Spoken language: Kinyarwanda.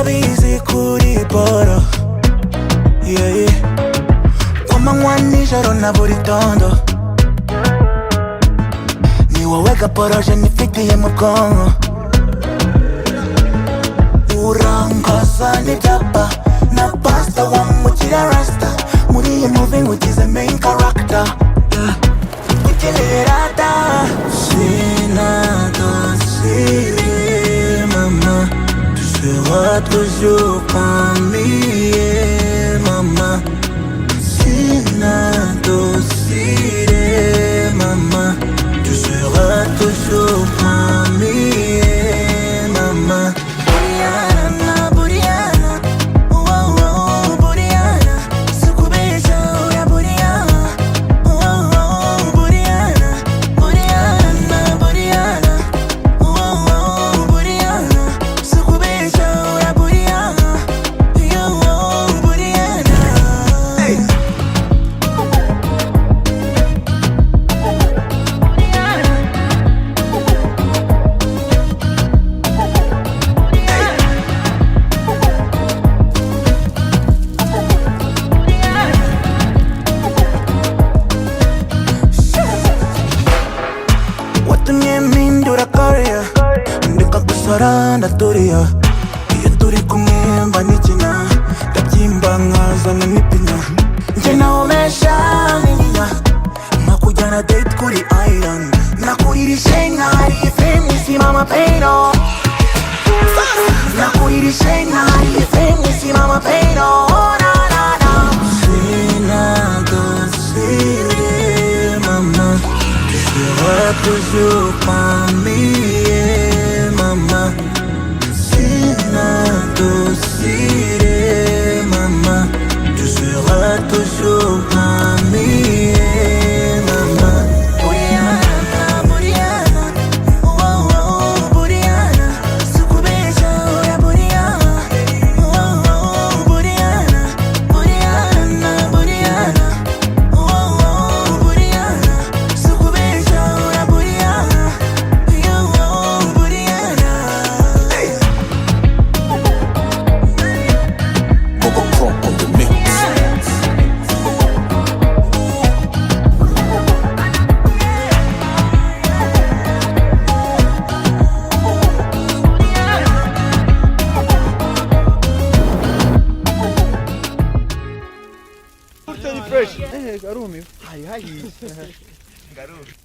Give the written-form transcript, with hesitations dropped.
urabizi kuri boro, yeah, yeah. Kumanywa nijoro na buri tondo, ni wowe gaporoje nifitiye mu bwonko. Urangaza n'ibyapa na pasta wamukira rasta, muri iyi movie ngugize main character, yeah. Ukilerata sina dosire mama, tu seras toujours parmi, yeah, mama. Sina dosire mama, tu seras toujours parmi, yeah, mama. Buriyana, Buriyana, oh oh, Buriyana, sukubesha ura Buriyana, oh oh, Buriyana, Buriyana, Buriyana, oh oh, Buriyana, sukubesha ura Buriyana, yo oh, Buriyana. Hey. Watumye mpindura career, ndeka gusara ndaturiya. Iyo turi kumwe mba nikina, ndabyimba nkazana n'ipinya. Njye nawumesha niniya, nkakujyana date kuri island, nakuririshe nk'ahari ife mw'isi mama payno, nakuririshe nk'ahari ife mw'isi mama payno, na na na. Sina dosire mama, tu seras toujours parmi, yeah, mama. Sina dosire mama, tu seras toujours parmi, yeah, mama. Buriyana, Buriyana, oh oh, Buriyana, sukubesha ura Buriyana, oh oh, Buriyana, Buriyana, Buriyana, oh oh, Buriyana, sukubesha ura Buriyana, yo oh, Buriyana. Coco Pro on the mix. Fresh. Garoto meu. Ai, ai. Garoto.